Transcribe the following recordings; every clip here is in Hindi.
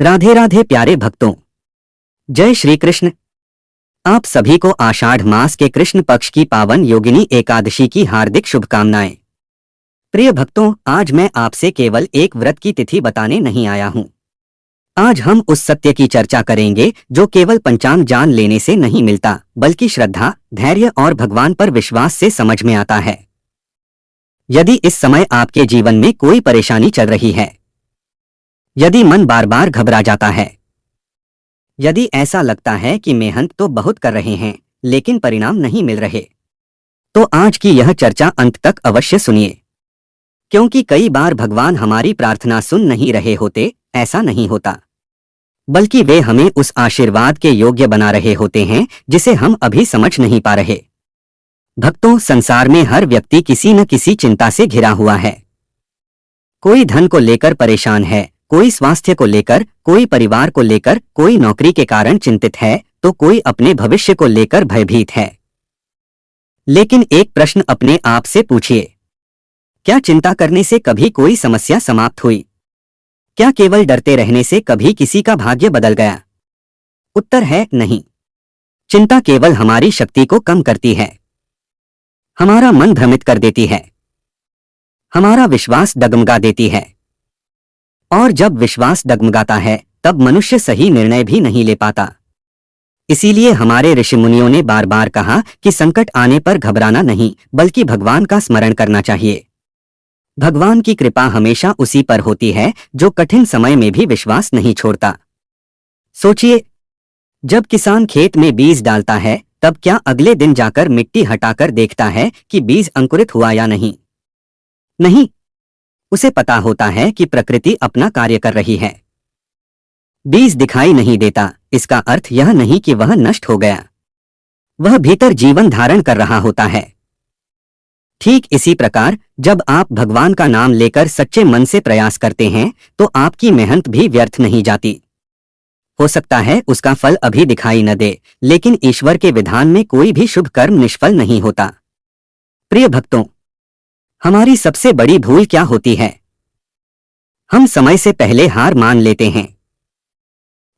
राधे राधे प्यारे भक्तों, जय श्री कृष्ण। आप सभी को आषाढ़ मास के कृष्ण पक्ष की पावन योगिनी एकादशी की हार्दिक शुभकामनाएं। प्रिय भक्तों, आज मैं आपसे केवल एक व्रत की तिथि बताने नहीं आया हूं। आज हम उस सत्य की चर्चा करेंगे जो केवल पंचांग जान लेने से नहीं मिलता, बल्कि श्रद्धा, धैर्य और भगवान पर विश्वास से समझ में आता है। यदि इस समय आपके जीवन में कोई परेशानी चल रही है, यदि मन बार बार घबरा जाता है, यदि ऐसा लगता है कि मेहनत तो बहुत कर रहे हैं लेकिन परिणाम नहीं मिल रहे, तो आज की यह चर्चा अंत तक अवश्य सुनिए। क्योंकि कई बार भगवान हमारी प्रार्थना सुन नहीं रहे होते, ऐसा नहीं होता, बल्कि वे हमें उस आशीर्वाद के योग्य बना रहे होते हैं जिसे हम अभी समझ नहीं पा रहे। भक्तों, संसार में हर व्यक्ति किसी न किसी चिंता से घिरा हुआ है। कोई धन को लेकर परेशान है, कोई स्वास्थ्य को लेकर, कोई परिवार को लेकर, कोई नौकरी के कारण चिंतित है, तो कोई अपने भविष्य को लेकर भयभीत है। लेकिन एक प्रश्न अपने आप से पूछिए, क्या चिंता करने से कभी कोई समस्या समाप्त हुई? क्या केवल डरते रहने से कभी किसी का भाग्य बदल गया? उत्तर है नहीं। चिंता केवल हमारी शक्ति को कम करती है, हमारा मन भ्रमित कर देती है, हमारा विश्वास डगमगा देती है। और जब विश्वास डगमगाता है, तब मनुष्य सही निर्णय भी नहीं ले पाता। इसीलिए हमारे ऋषि मुनियों ने बार बार कहा कि संकट आने पर घबराना नहीं, बल्कि भगवान का स्मरण करना चाहिए। भगवान की कृपा हमेशा उसी पर होती है जो कठिन समय में भी विश्वास नहीं छोड़ता। सोचिए, जब किसान खेत में बीज डालता है, तब क्या अगले दिन जाकर मिट्टी हटाकर देखता है कि बीज अंकुरित हुआ या नहीं? नहीं, उसे पता होता है कि प्रकृति अपना कार्य कर रही है। बीज दिखाई नहीं देता, इसका अर्थ यह नहीं कि वह नष्ट हो गया, वह भीतर जीवन धारण कर रहा होता है। ठीक इसी प्रकार जब आप भगवान का नाम लेकर सच्चे मन से प्रयास करते हैं, तो आपकी मेहनत भी व्यर्थ नहीं जाती। हो सकता है उसका फल अभी दिखाई न दे, लेकिन ईश्वर के विधान में कोई भी शुभ कर्म निष्फल नहीं होता। प्रिय भक्तों, हमारी सबसे बड़ी भूल क्या होती है? हम समय से पहले हार मान लेते हैं।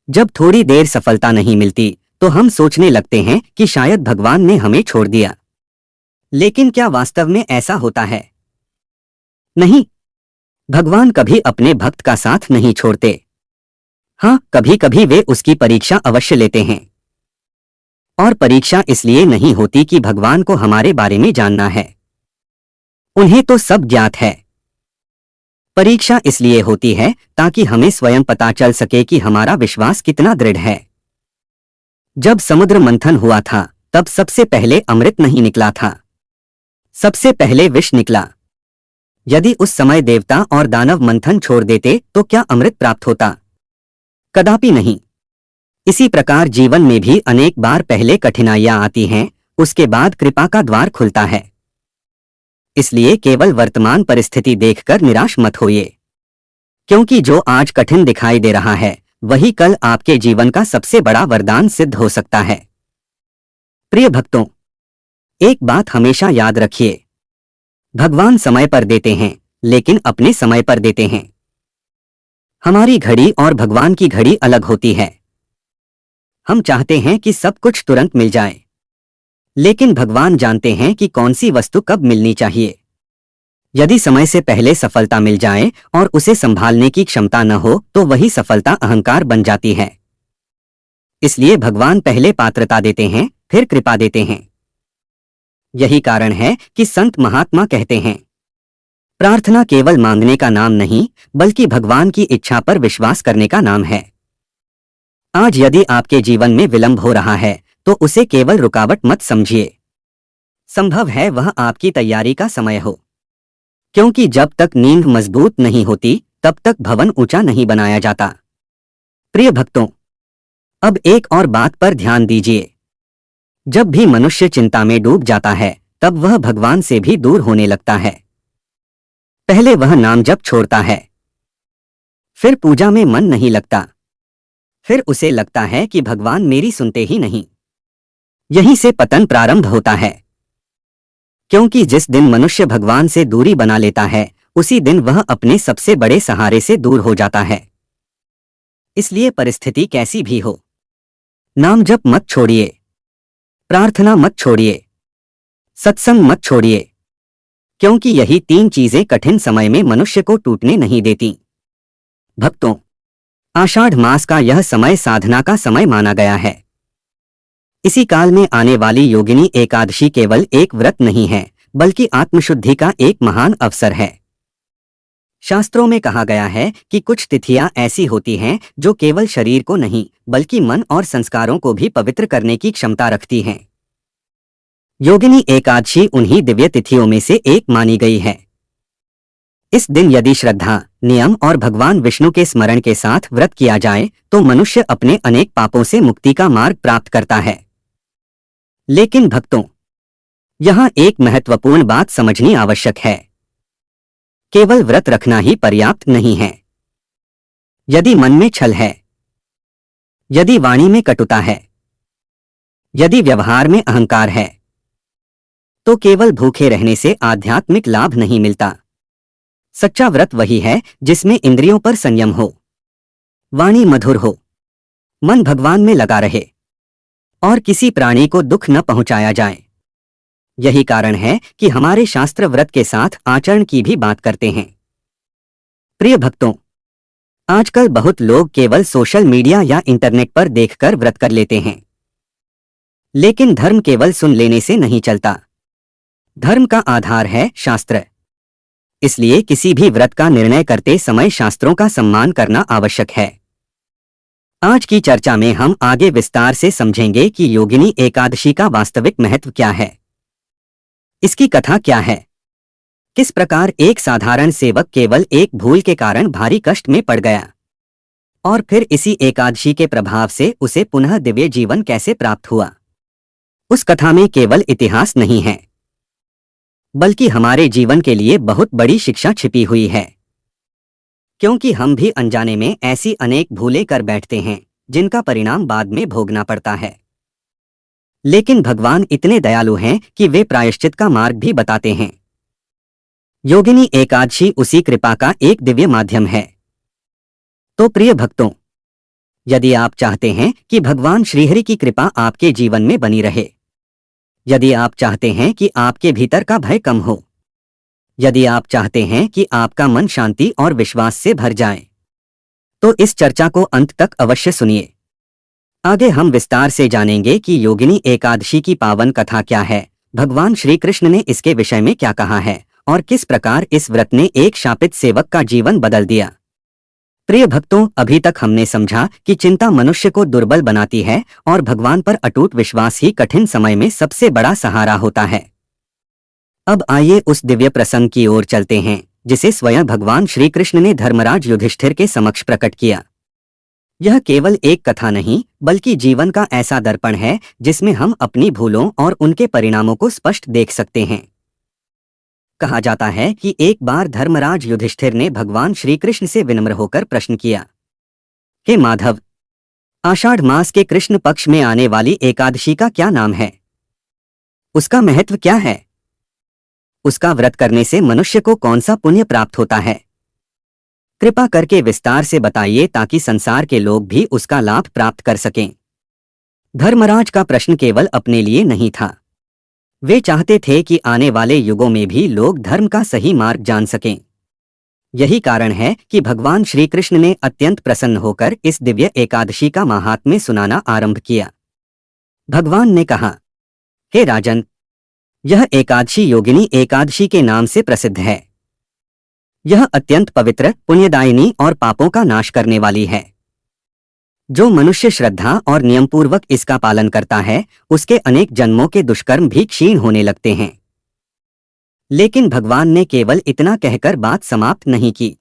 जब थोड़ी देर सफलता नहीं मिलती, तो हम सोचने लगते हैं कि शायद भगवान ने हमें छोड़ दिया। लेकिन क्या वास्तव में ऐसा होता है? नहीं, भगवान कभी अपने भक्त का साथ नहीं छोड़ते। हाँ, कभी कभी वे उसकी परीक्षा अवश्य लेते हैं। और परीक्षा इसलिए नहीं होती कि भगवान को हमारे बारे में जानना है, उन्हें तो सब ज्ञात है। परीक्षा इसलिए होती है ताकि हमें स्वयं पता चल सके कि हमारा विश्वास कितना दृढ़ है। जब समुद्र मंथन हुआ था, तब सबसे पहले अमृत नहीं निकला था, सबसे पहले विष निकला। यदि उस समय देवता और दानव मंथन छोड़ देते, तो क्या अमृत प्राप्त होता? कदापि नहीं। इसी प्रकार जीवन में भी अनेक बार पहले कठिनाइयां आती हैं, उसके बाद कृपा का द्वार खुलता है। इसलिए केवल वर्तमान परिस्थिति देखकर निराश मत होइए, क्योंकि जो आज कठिन दिखाई दे रहा है, वही कल आपके जीवन का सबसे बड़ा वरदान सिद्ध हो सकता है। प्रिय भक्तों, एक बात हमेशा याद रखिए, भगवान समय पर देते हैं, लेकिन अपने समय पर देते हैं। हमारी घड़ी और भगवान की घड़ी अलग होती है। हम चाहते हैं कि सब कुछ तुरंत मिल जाए, लेकिन भगवान जानते हैं कि कौन सी वस्तु कब मिलनी चाहिए। यदि समय से पहले सफलता मिल जाए और उसे संभालने की क्षमता न हो, तो वही सफलता अहंकार बन जाती है। इसलिए भगवान पहले पात्रता देते हैं, फिर कृपा देते हैं। यही कारण है कि संत महात्मा कहते हैं, प्रार्थना केवल मांगने का नाम नहीं, बल्कि भगवान की इच्छा पर विश्वास करने का नाम है। आज यदि आपके जीवन में विलंब हो रहा है, तो उसे केवल रुकावट मत समझिए। संभव है वह आपकी तैयारी का समय हो, क्योंकि जब तक नींव मजबूत नहीं होती, तब तक भवन ऊंचा नहीं बनाया जाता। प्रिय भक्तों, अब एक और बात पर ध्यान दीजिए। जब भी मनुष्य चिंता में डूब जाता है, तब वह भगवान से भी दूर होने लगता है। पहले वह नाम जप छोड़ता है, फिर पूजा में मन नहीं लगता, फिर उसे लगता है कि भगवान मेरी सुनते ही नहीं। यहीं से पतन प्रारंभ होता है, क्योंकि जिस दिन मनुष्य भगवान से दूरी बना लेता है, उसी दिन वह अपने सबसे बड़े सहारे से दूर हो जाता है। इसलिए परिस्थिति कैसी भी हो, नाम जप मत छोड़िए, प्रार्थना मत छोड़िए, सत्संग मत छोड़िए, क्योंकि यही 3 चीजें कठिन समय में मनुष्य को टूटने नहीं देती। भक्तों, आषाढ़ मास का यह समय साधना का समय माना गया है। इसी काल में आने वाली योगिनी एकादशी केवल एक व्रत नहीं है, बल्कि आत्मशुद्धि का एक महान अवसर है। शास्त्रों में कहा गया है कि कुछ तिथियां ऐसी होती हैं जो केवल शरीर को नहीं, बल्कि मन और संस्कारों को भी पवित्र करने की क्षमता रखती हैं। योगिनी एकादशी उन्हीं दिव्य तिथियों में से एक मानी गई है। इस दिन यदि श्रद्धा, नियम और भगवान विष्णु के स्मरण के साथ व्रत किया जाए तो मनुष्य अपने अनेक पापों से मुक्ति का मार्ग प्राप्त करता है। लेकिन भक्तों, यहाँ एक महत्वपूर्ण बात समझनी आवश्यक है। केवल व्रत रखना ही पर्याप्त नहीं है। यदि मन में छल है, यदि वाणी में कटुता है, यदि व्यवहार में अहंकार है, तो केवल भूखे रहने से आध्यात्मिक लाभ नहीं मिलता। सच्चा व्रत वही है जिसमें इंद्रियों पर संयम हो, वाणी मधुर हो, मन भगवान में लगा रहे और किसी प्राणी को दुख न पहुंचाया जाए। यही कारण है कि हमारे शास्त्र व्रत के साथ आचरण की भी बात करते हैं। प्रिय भक्तों, आजकल बहुत लोग केवल सोशल मीडिया या इंटरनेट पर देखकर व्रत कर लेते हैं। लेकिन धर्म केवल सुन लेने से नहीं चलता। धर्म का आधार है शास्त्र। इसलिए किसी भी व्रत का निर्णय करते समय शास्त्रों का सम्मान करना आवश्यक है। आज की चर्चा में हम आगे विस्तार से समझेंगे कि योगिनी एकादशी का वास्तविक महत्व क्या है, इसकी कथा क्या है, किस प्रकार एक साधारण सेवक केवल एक भूल के कारण भारी कष्ट में पड़ गया, और फिर इसी एकादशी के प्रभाव से उसे पुनः दिव्य जीवन कैसे प्राप्त हुआ। उस कथा में केवल इतिहास नहीं है, बल्कि हमारे जीवन के लिए बहुत बड़ी शिक्षा छिपी हुई है। क्योंकि हम भी अनजाने में ऐसी अनेक भूलें कर बैठते हैं जिनका परिणाम बाद में भोगना पड़ता है। लेकिन भगवान इतने दयालु हैं कि वे प्रायश्चित का मार्ग भी बताते हैं। योगिनी एकादशी उसी कृपा का एक दिव्य माध्यम है। तो प्रिय भक्तों, यदि आप चाहते हैं कि भगवान श्रीहरि की कृपा आपके जीवन में बनी रहे, यदि आप चाहते हैं कि आपके भीतर का भय कम हो, यदि आप चाहते हैं कि आपका मन शांति और विश्वास से भर जाए, तो इस चर्चा को अंत तक अवश्य सुनिए। आगे हम विस्तार से जानेंगे कि योगिनी एकादशी की पावन कथा क्या है, भगवान श्री कृष्ण ने इसके विषय में क्या कहा है और किस प्रकार इस व्रत ने एक शापित सेवक का जीवन बदल दिया। प्रिय भक्तों, अभी तक हमने समझा कि चिंता मनुष्य को दुर्बल बनाती है और भगवान पर अटूट विश्वास ही कठिन समय में सबसे बड़ा सहारा होता है। अब आइए उस दिव्य प्रसंग की ओर चलते हैं जिसे स्वयं भगवान श्री कृष्ण ने धर्मराज युधिष्ठिर के समक्ष प्रकट किया। यह केवल एक कथा नहीं, बल्कि जीवन का ऐसा दर्पण है जिसमें हम अपनी भूलों और उनके परिणामों को स्पष्ट देख सकते हैं। कहा जाता है कि एक बार धर्मराज युधिष्ठिर ने भगवान श्री कृष्ण से विनम्र होकर प्रश्न किया, हे माधव, आषाढ़ मास के कृष्ण पक्ष में आने वाली एकादशी का क्या नाम है? उसका महत्व क्या है? उसका व्रत करने से मनुष्य को कौन सा पुण्य प्राप्त होता है? कृपा करके विस्तार से बताइए ताकि संसार के लोग भी उसका लाभ प्राप्त कर सकें। धर्मराज का प्रश्न केवल अपने लिए नहीं था। वे चाहते थे कि आने वाले युगों में भी लोग धर्म का सही मार्ग जान सकें। यही कारण है कि भगवान श्री कृष्ण ने अत्यंत प्रसन्न होकर इस दिव्य एकादशी का महात्म्य सुनाना आरंभ किया। भगवान ने कहा, हे राजन, यह एकादशी योगिनी एकादशी के नाम से प्रसिद्ध है। यह अत्यंत पवित्र, पुण्यदायिनी और पापों का नाश करने वाली है। जो मनुष्य श्रद्धा और नियमपूर्वक इसका पालन करता है, उसके अनेक जन्मों के दुष्कर्म भी क्षीण होने लगते हैं। लेकिन भगवान ने केवल इतना कहकर बात समाप्त नहीं की।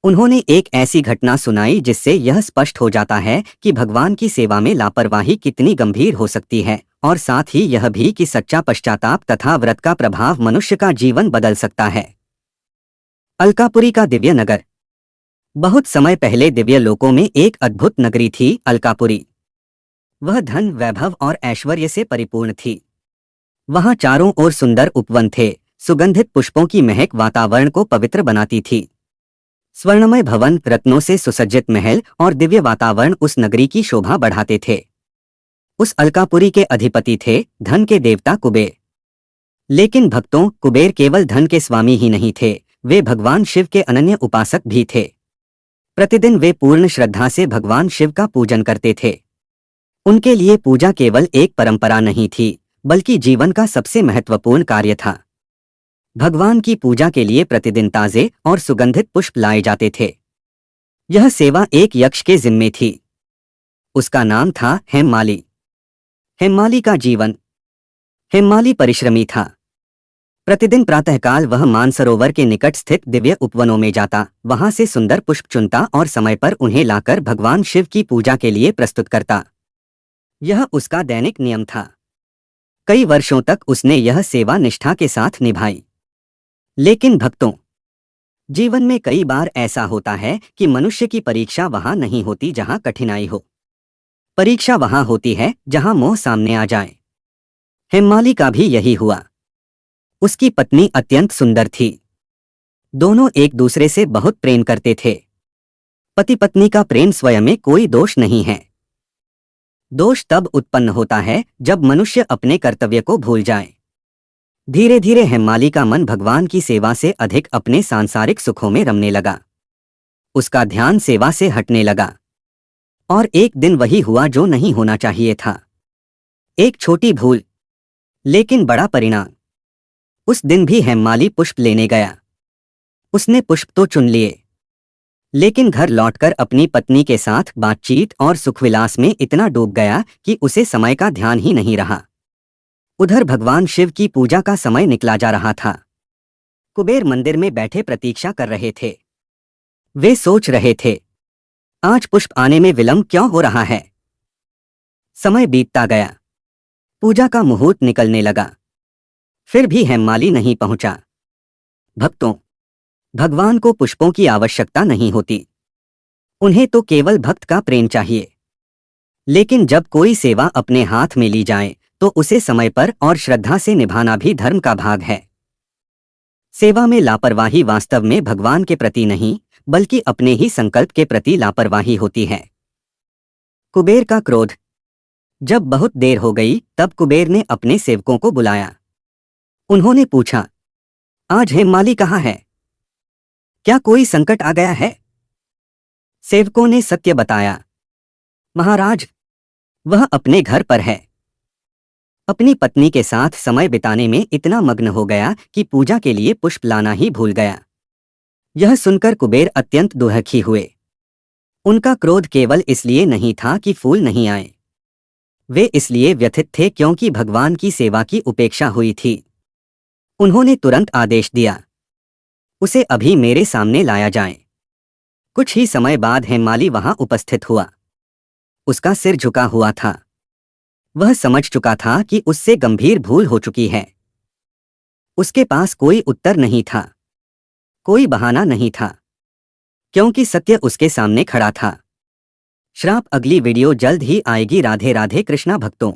उन्होंने एक ऐसी घटना सुनाई जिससे यह स्पष्ट हो जाता है कि भगवान की सेवा में लापरवाही कितनी गंभीर हो सकती है, और साथ ही यह भी कि सच्चा पश्चाताप तथा व्रत का प्रभाव मनुष्य का जीवन बदल सकता है। अलकापुरी का दिव्य नगर। बहुत समय पहले दिव्य लोकों में एक अद्भुत नगरी थी, अलकापुरी। वह धन, वैभव और ऐश्वर्य से परिपूर्ण थी। वहां चारों ओर सुंदर उपवन थे। सुगंधित पुष्पों की महक वातावरण को पवित्र बनाती थी। स्वर्णमय भवन, रत्नों से सुसज्जित महल और दिव्य वातावरण उस नगरी की शोभा बढ़ाते थे। उस अलकापुरी के अधिपति थे धन के देवता कुबेर। लेकिन भक्तों, कुबेर केवल धन के स्वामी ही नहीं थे, वे भगवान शिव के अनन्य उपासक भी थे। प्रतिदिन वे पूर्ण श्रद्धा से भगवान शिव का पूजन करते थे। उनके लिए पूजा केवल एक परंपरा नहीं थी, बल्कि जीवन का सबसे महत्वपूर्ण कार्य था। भगवान की पूजा के लिए प्रतिदिन ताजे और सुगंधित पुष्प लाए जाते थे। यह सेवा एक यक्ष के जिम्मे थी। उसका नाम था हेममाली। हेममाली का जीवन। हेममाली परिश्रमी था। प्रतिदिन प्रातःकाल वह मानसरोवर के निकट स्थित दिव्य उपवनों में जाता, वहां से सुंदर पुष्प चुनता और समय पर उन्हें लाकर भगवान शिव की पूजा के लिए प्रस्तुत करता। यह उसका दैनिक नियम था। कई वर्षों तक उसने यह सेवा निष्ठा के साथ निभाई। लेकिन भक्तों, जीवन में कई बार ऐसा होता है कि मनुष्य की परीक्षा वहां नहीं होती जहां कठिनाई हो। परीक्षा वहां होती है जहां मोह सामने आ जाए। हेममाली का भी यही हुआ। उसकी पत्नी अत्यंत सुंदर थी। दोनों एक दूसरे से बहुत प्रेम करते थे। पति पत्नी का प्रेम स्वयं में कोई दोष नहीं है। दोष तब उत्पन्न होता है जब मनुष्य अपने कर्तव्य को भूल जाए। धीरे धीरे हेममाली का मन भगवान की सेवा से अधिक अपने सांसारिक सुखों में रमने लगा। उसका ध्यान सेवा से हटने लगा। और एक दिन वही हुआ जो नहीं होना चाहिए था। एक छोटी भूल, लेकिन बड़ा परिणाम। उस दिन भी हेममाली पुष्प लेने गया। उसने पुष्प तो चुन लिए, लेकिन घर लौटकर अपनी पत्नी के साथ बातचीत और सुखविलास में इतना डूब गया कि उसे समय का ध्यान ही नहीं रहा। उधर भगवान शिव की पूजा का समय निकला जा रहा था। कुबेर मंदिर में बैठे प्रतीक्षा कर रहे थे। वे सोच रहे थे, आज पुष्प आने में विलंब क्यों हो रहा है। समय बीतता गया। पूजा का मुहूर्त निकलने लगा, फिर भी हेममाली नहीं पहुंचा। भक्तों, भगवान को पुष्पों की आवश्यकता नहीं होती। उन्हें तो केवल भक्त का प्रेम चाहिए। लेकिन जब कोई सेवा अपने हाथ में ली जाए तो उसे समय पर और श्रद्धा से निभाना भी धर्म का भाग है। सेवा में लापरवाही वास्तव में भगवान के प्रति नहीं, बल्कि अपने ही संकल्प के प्रति लापरवाही होती है। कुबेर का क्रोध। जब बहुत देर हो गई तब कुबेर ने अपने सेवकों को बुलाया। उन्होंने पूछा, आज हेममाली कहाँ है? क्या कोई संकट आ गया है? सेवकों ने सत्य बताया, महाराज, वह अपने घर पर है। अपनी पत्नी के साथ समय बिताने में इतना मग्न हो गया कि पूजा के लिए पुष्प लाना ही भूल गया। यह सुनकर कुबेर अत्यंत दुखी हुए। उनका क्रोध केवल इसलिए नहीं था कि फूल नहीं आए। वे इसलिए व्यथित थे क्योंकि भगवान की सेवा की उपेक्षा हुई थी। उन्होंने तुरंत आदेश दिया, उसे अभी मेरे सामने लाया जाए। कुछ ही समय बाद हेममाली वहां उपस्थित हुआ। उसका सिर झुका हुआ था। वह समझ चुका था कि उससे गंभीर भूल हो चुकी है। उसके पास कोई उत्तर नहीं था, कोई बहाना नहीं था, क्योंकि सत्य उसके सामने खड़ा था। श्राप। अगली वीडियो जल्द ही आएगी। राधे राधे कृष्णा भक्तों।